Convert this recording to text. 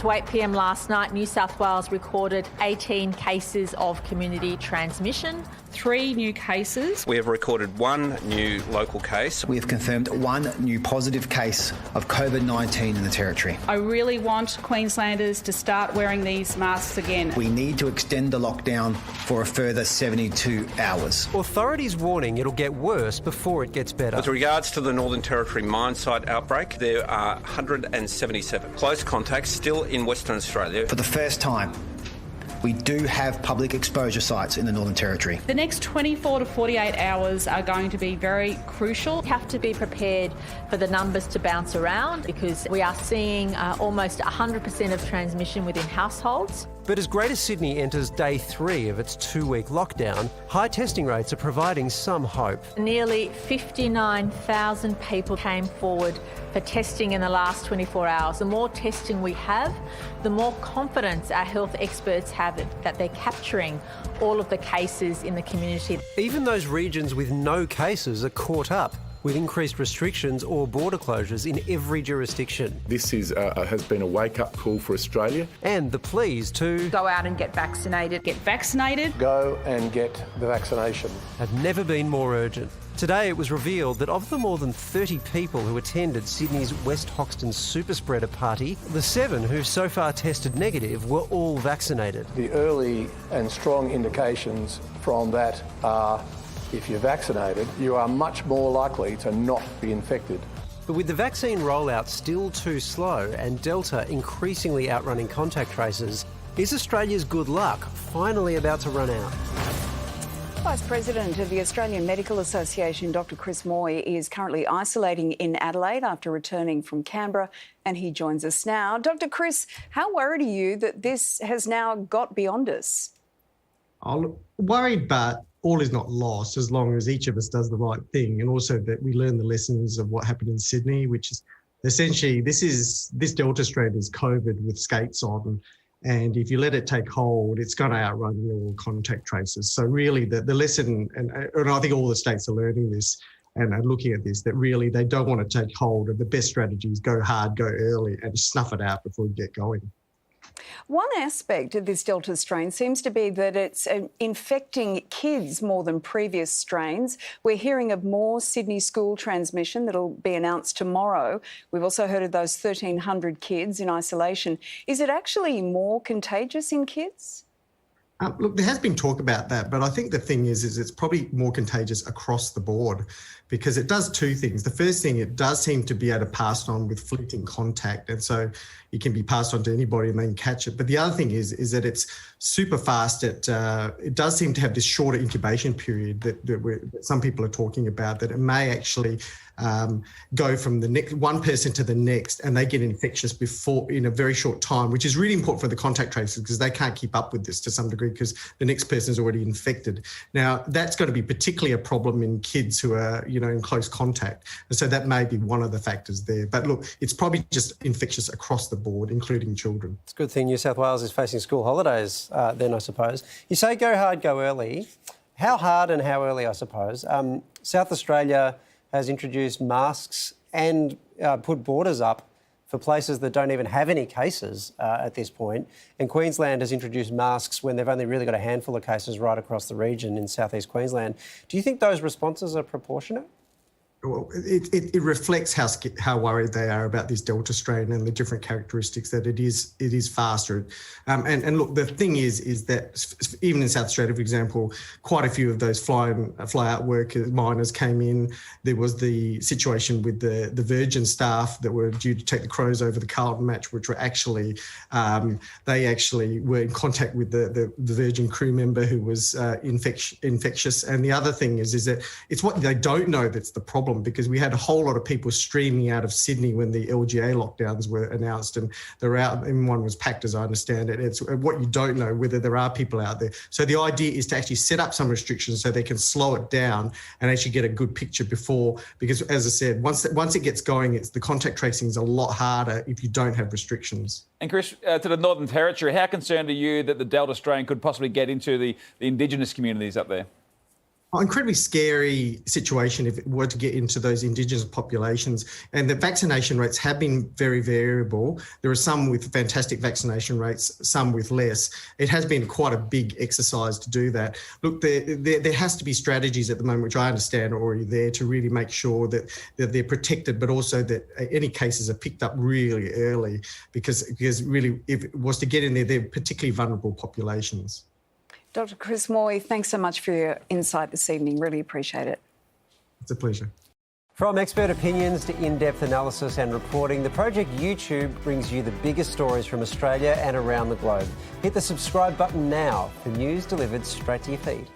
to 8 p.m. last night, New South Wales recorded 18 cases of community transmission. 3 new cases. We have recorded 1 new local case. We have confirmed 1 new positive case of COVID-19 in the Territory. I really want Queenslanders to start wearing these masks again. We need to extend the lockdown for a further 72 hours. Authorities warning it'll get worse before it gets better. With regards to the Northern Territory mine site outbreak, there are 177 close contacts still in Western Australia. For the first time, we do have public exposure sites in the Northern Territory. The next 24 to 48 hours are going to be very crucial. We have to be prepared for the numbers to bounce around because we are seeing almost 100% of transmission within households. But as Greater Sydney enters day 3 of its 2-week lockdown, high testing rates are providing some hope. Nearly 59,000 people came forward for testing in the last 24 hours. The more testing we have, the more confidence our health experts have that they're capturing all of the cases in the community. Even those regions with no cases are caught up with increased restrictions or border closures in every jurisdiction. This has been a wake-up call for Australia. And the pleas to go out and get vaccinated. Get vaccinated. Go and get the vaccination. Have never been more urgent. Today it was revealed that of the more than 30 people who attended Sydney's West Hoxton super spreader party, the 7 who so far tested negative were all vaccinated. The early and strong indications from that are if you're vaccinated, you are much more likely to not be infected. But with the vaccine rollout still too slow and Delta increasingly outrunning contact tracers, is Australia's good luck finally about to run out? Vice President of the Australian Medical Association, Dr Chris Moy, is currently isolating in Adelaide after returning from Canberra, and he joins us now. Dr Chris, how worried are you that this has now got beyond us? I'm worried, but all is not lost as long as each of us does the right thing, and also that we learn the lessons of what happened in Sydney, which is essentially this Delta strain is COVID with skates on, and if you let it take hold, it's going to outrun your contact tracers. So really the lesson, and I think all the states are learning this and are looking at this, that really they don't want to take hold of the best strategies, go hard, go early and snuff it out before you get going. One aspect of this Delta strain seems to be that it's infecting kids more than previous strains. We're hearing of more Sydney school transmission that'll be announced tomorrow. We've also heard of those 1,300 kids in isolation. Is it actually more contagious in kids? Look, there has been talk about that, but I think the thing is it's probably more contagious across the board because it does 2 things. The first thing, it does seem to be able to pass on with fleeting contact, and so it can be passed on to anybody and then catch it. But the other thing is that it's super fast. It does seem to have this shorter incubation period that some people are talking about, that it may actually go from the next one person to the next, and they get infectious before in a very short time, which is really important for the contact tracers because they can't keep up with this to some degree because the next person is already infected. Now, that's going to be particularly a problem in kids who are, in close contact. And so that may be one of the factors there. But look, it's probably just infectious across the board, including children. It's a good thing New South Wales is facing school holidays then, I suppose. You say go hard, go early. How hard and how early, I suppose? South Australia has introduced masks and put borders up for places that don't even have any cases at this point. And Queensland has introduced masks when they've only really got a handful of cases right across the region in southeast Queensland. Do you think those responses are proportionate? Well, it reflects how worried they are about this Delta strain and the different characteristics, that it is faster. And look, the thing is that even in South Australia, for example, quite a few of those fly-out workers, miners came in. There was the situation with the Virgin staff that were due to take the Crows over the Carlton match, which were actually, they actually were in contact with the Virgin crew member who was infectious. And the other thing is that it's what they don't know that's the problem, because we had a whole lot of people streaming out of Sydney when the LGA lockdowns were announced, and everyone was packed, as I understand it. It's what you don't know, whether there are people out there. So the idea is to actually set up some restrictions so they can slow it down and actually get a good picture before, because as I said, once it gets going, the contact tracing is a lot harder if you don't have restrictions. And Chris, to the Northern Territory, how concerned are you that the Delta strain could possibly get into the Indigenous communities up there? incredibly scary situation if it were to get into those Indigenous populations. And the vaccination rates have been very variable. There are some with fantastic vaccination rates, some with less. It has been quite a big exercise to do that. Look, there has to be strategies at the moment, which I understand are already there, to really make sure that they're protected, but also that any cases are picked up really early, because really, if it was to get in there, they're particularly vulnerable populations. Dr. Chris Moy, thanks so much for your insight this evening. Really appreciate it. It's a pleasure. From expert opinions to in-depth analysis and reporting, the Project YouTube brings you the biggest stories from Australia and around the globe. Hit the subscribe button now for news delivered straight to your feed.